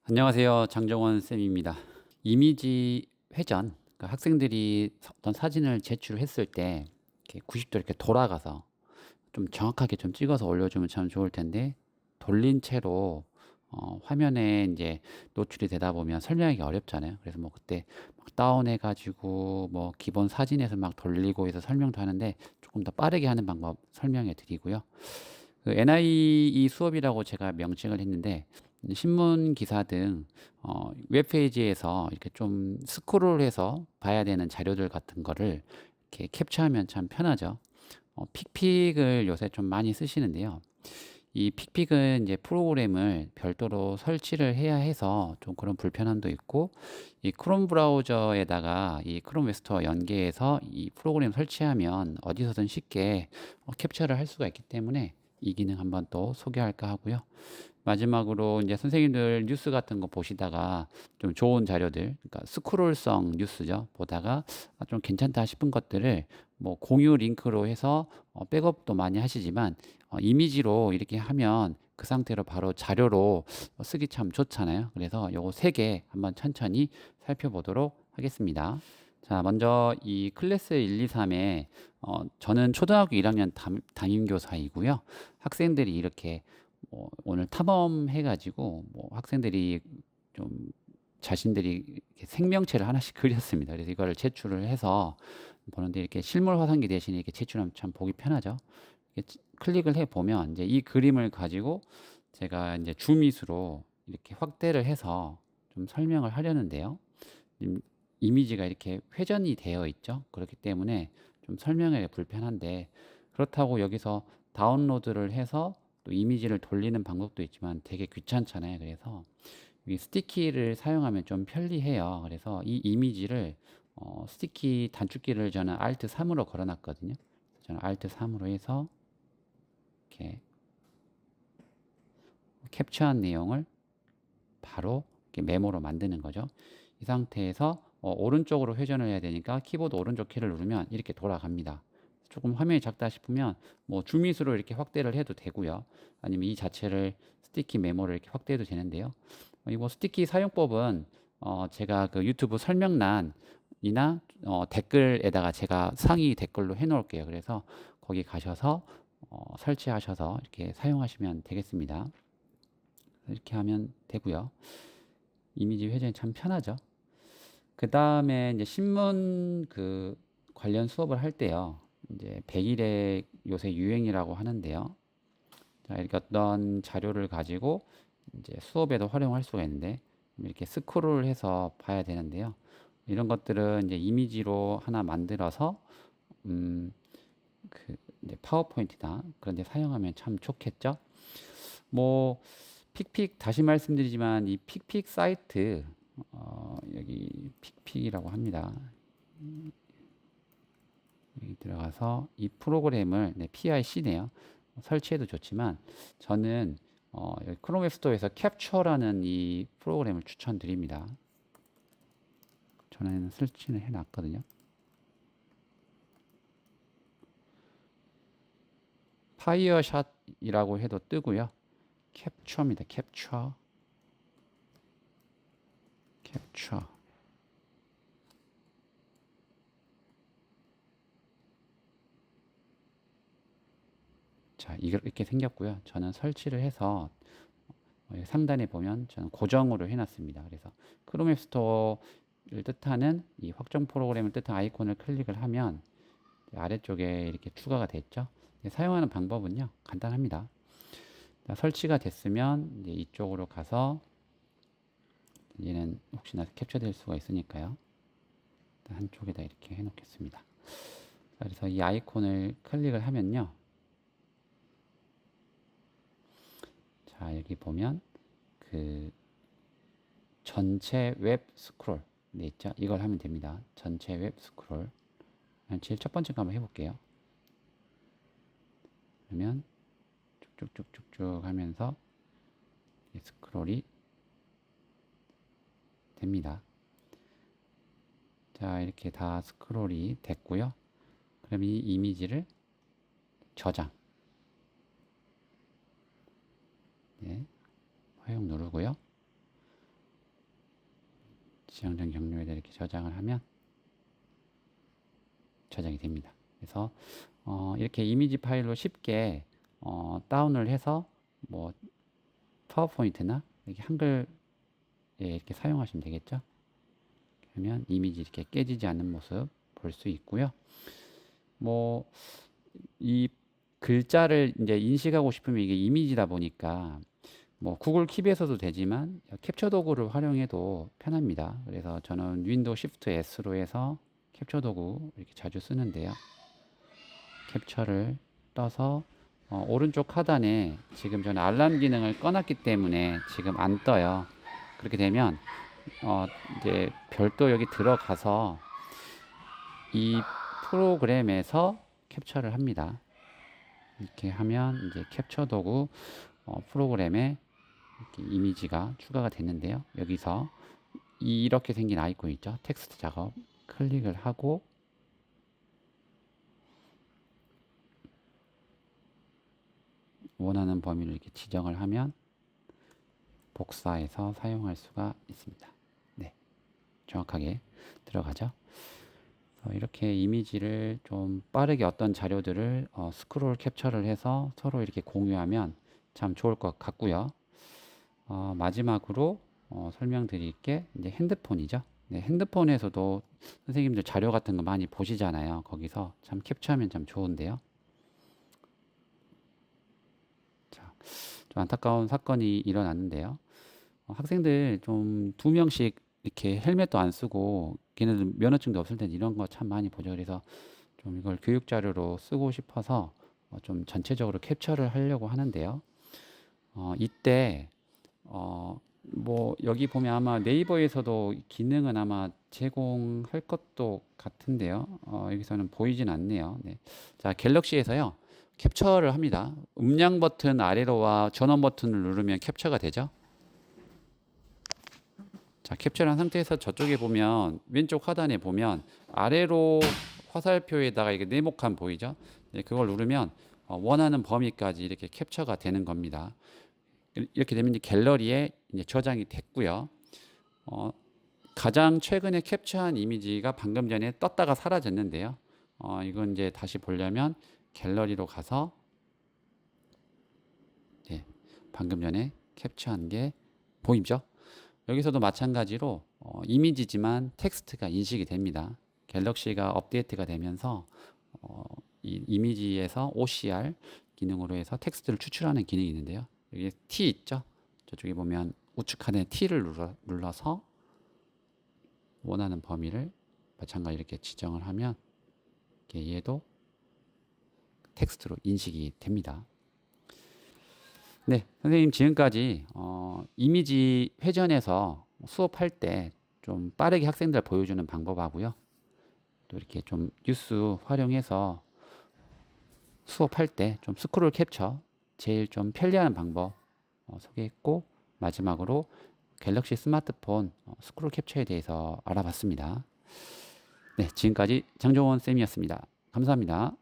안녕하세요. 장정원 쌤입니다. 이미지 회전, 그러니까 학생들이 어떤 사진을 제출했을 때 이렇게 90도 이렇게 돌아가서 좀 정확하게 좀 찍어서 올려주면 참 좋을 텐데, 돌린 채로 화면에 이제 노출이 되다 보면 설명하기 어렵잖아요. 그래서 뭐 그때 막 다운해가지고 뭐 기본 사진에서 막 돌리고 해서 설명도 하는데, 조금 더 빠르게 하는 방법 설명해 드리고요. 그 NIE 수업이라고 제가 명칭을 했는데, 신문 기사 등 웹페이지에서 이렇게 좀 스크롤해서 봐야 되는 자료들 같은 거를 이렇게 캡처하면 참 편하죠. 픽픽을 요새 좀 많이 쓰시는데요. 이 픽픽은 이제 프로그램을 별도로 설치를 해야 해서 좀 그런 불편함도 있고, 이 크롬 브라우저에다가 이 크롬 웹스토어 연계해서 이 프로그램 설치하면 어디서든 쉽게 캡처를 할 수가 있기 때문에 이 기능 한번 또 소개할까 하고요. 마지막으로 이제 선생님들 뉴스 같은 거 보시다가 좀 좋은 자료들, 그러니까 스크롤성 뉴스죠. 보다가 좀 괜찮다 싶은 것들을 뭐 공유 링크로 해서 백업도 많이 하시지만, 이미지로 이렇게 하면 그 상태로 바로 자료로 쓰기 참 좋잖아요. 그래서 요거 세 개 한번 천천히 살펴보도록 하겠습니다. 자, 먼저 이 클래스 1, 2, 3에 저는 초등학교 1학년 담임교사이고요. 학생들이 이렇게 뭐 오늘 탐험해가지고 뭐 학생들이 좀 자신들이 이렇게 생명체를 하나씩 그렸습니다. 그래서 이거를 제출을 해서 보는데, 이렇게 실물 화상기 대신에 이렇게 제출하면 참 보기 편하죠. 이렇게 클릭을 해 보면 이제 이 그림을 가지고 제가 이제 줌밋으로 이렇게 확대를 해서 좀 설명을 하려는데요. 이미지가 이렇게 회전이 되어 있죠. 그렇기 때문에 좀 설명하기 불편한데, 그렇다고 여기서 다운로드를 해서 또 이미지를 돌리는 방법도 있지만 되게 귀찮잖아요. 그래서 이 스티키를 사용하면 좀 편리해요. 그래서 이 이미지를 스티키 단축키를 저는 Alt 3으로 걸어놨거든요. 저는 Alt 3으로 해서 이렇게 캡처한 내용을 바로 이렇게 메모로 만드는 거죠. 이 상태에서 오른쪽으로 회전을 해야 되니까 키보드 오른쪽 키를 누르면 이렇게 돌아갑니다. 조금 화면이 작다 싶으면 뭐 줌밋으로 이렇게 확대를 해도 되고요. 아니면 이 자체를 스티키 메모를 이렇게 확대해도 되는데요. 이거 스티키 사용법은 제가 그 유튜브 설명란이나 댓글에다가 제가 상위 댓글로 해 놓을게요. 그래서 거기 가셔서 설치하셔서 이렇게 사용하시면 되겠습니다. 이렇게 하면 되고요. 이미지 회전이 참 편하죠. 그 다음에 이제 신문 그 관련 수업을 할 때요. 이제 100일의 요새 유행이라고 하는데요. 자, 이렇게 어떤 자료를 가지고 이제 수업에도 활용할 수가 있는데, 이렇게 스크롤 해서 봐야 되는데요. 이런 것들은 이제 이미지로 하나 만들어서 그 이제 파워포인트나 그런 데 사용하면 참 좋겠죠. 뭐 픽픽 다시 말씀드리지만 이 픽픽 사이트 여기 픽픽이라고 합니다. 여기 들어가서 이 프로그램을 PIC네요. 설치해도 좋지만 저는 여기 크롬 앱스토어에서 캡처라는 이 프로그램을 추천드립니다. 저는 설치를 해놨거든요. 파이어샷이라고 해도 뜨고요. 캡처입니다. 캡처. 캡처. 자, 이렇게 생겼고요. 저는 설치를 해서 상단에 보면 저는 고정으로 해놨습니다. 그래서 크롬 앱 스토어를 뜻하는 이 확정 프로그램을 뜻하는 아이콘을 클릭을 하면 아래쪽에 이렇게 추가가 됐죠. 사용하는 방법은요, 간단합니다. 자, 설치가 됐으면 이제 이쪽으로 가서, 얘는 혹시나 캡처될 수가 있으니까요. 한쪽에다 이렇게 해놓겠습니다. 자, 그래서 이 아이콘을 클릭을 하면요. 자, 여기 보면 그 전체 웹 스크롤 네 있죠. 이걸 하면 됩니다. 전체 웹 스크롤. 제일 첫 번째 거 한번 해볼게요. 그러면 쭉쭉쭉쭉쭉 하면서 스크롤이 됩니다. 자, 이렇게 다 스크롤이 됐고요. 그럼 이 이미지를 저장, 네, 허용 누르고요. 지정된 경로에다 이렇게 저장을 하면 저장이 됩니다. 그래서 이렇게 이미지 파일로 쉽게 다운을 해서 뭐 파워포인트나 이렇게 한글에 이렇게 사용하시면 되겠죠. 그러면 이미지 이렇게 깨지지 않는 모습 볼 수 있고요. 뭐 이 글자를 이제 인식하고 싶으면 이게 이미지다 보니까 뭐 구글 킵에서도 되지만 캡처 도구를 활용해도 편합니다. 그래서 저는 윈도우 시프트 S로 해서 캡처 도구 이렇게 자주 쓰는데요. 캡처를 떠서 오른쪽 하단에 지금 저는 알람 기능을 꺼놨기 때문에 지금 안 떠요. 그렇게 되면 이제 별도 여기 들어가서 이 프로그램에서 캡처를 합니다. 이렇게 하면 이제 캡처 도구 프로그램에 이렇게 이미지가 추가가 됐는데요. 여기서 이렇게 생긴 아이콘 있죠. 텍스트 작업 클릭을 하고 원하는 범위를 이렇게 지정을 하면 복사해서 사용할 수가 있습니다. 네, 정확하게 들어가죠. 이렇게 이미지를 좀 빠르게 어떤 자료들을 스크롤 캡처를 해서 서로 이렇게 공유하면 참 좋을 것 같고요. 마지막으로 설명드릴 게 이제 핸드폰이죠. 네, 핸드폰에서도 선생님들 자료 같은 거 많이 보시잖아요. 거기서 참 캡처하면 참 좋은데요. 자, 좀 안타까운 사건이 일어났는데요. 학생들 좀 2명씩 이렇게 헬멧도 안 쓰고 걔네들 면허증도 없을 때 이런 거 참 많이 보죠. 그래서 좀 이걸 교육 자료로 쓰고 싶어서 좀 전체적으로 캡처를 하려고 하는데요. 이때 뭐 여기 보면 아마 네이버에서도 기능은 아마 제공할 것도 같은데요. 여기서는 보이진 않네요. 네. 자, 갤럭시에서요. 캡처를 합니다. 음량 버튼 아래로와 전원 버튼을 누르면 캡처가 되죠. 자, 캡처를 한 상태에서 저쪽에 보면 왼쪽 하단에 보면 아래로 화살표에다가 이게 네모칸 보이죠? 네, 그걸 누르면 원하는 범위까지 이렇게 캡처가 되는 겁니다. 이렇게 되면 이제 갤러리에 이제 저장이 됐고요. 가장 최근에 캡처한 이미지가 방금 전에 떴다가 사라졌는데요. 이건 이제 다시 보려면 갤러리로 가서 네, 방금 전에 캡처한 게 보이죠? 여기서도 마찬가지로 이미지지만 텍스트가 인식이 됩니다. 갤럭시가 업데이트가 되면서 이 이미지에서 OCR 기능으로 해서 텍스트를 추출하는 기능이 있는데요. 여기 T 있죠? 저쪽에 보면 우측 하단에 T를 눌러서 원하는 범위를 마찬가지로 이렇게 지정을 하면 얘도 텍스트로 인식이 됩니다. 네, 선생님 지금까지 이미지 회전에서 수업할 때 좀 빠르게 학생들 보여주는 방법하고요. 또 이렇게 좀 뉴스 활용해서 수업할 때 좀 스크롤 캡처 제일 좀 편리한 방법 소개했고 마지막으로 갤럭시 스마트폰 스크롤 캡처에 대해서 알아봤습니다. 네, 지금까지 장종원 쌤이었습니다. 감사합니다.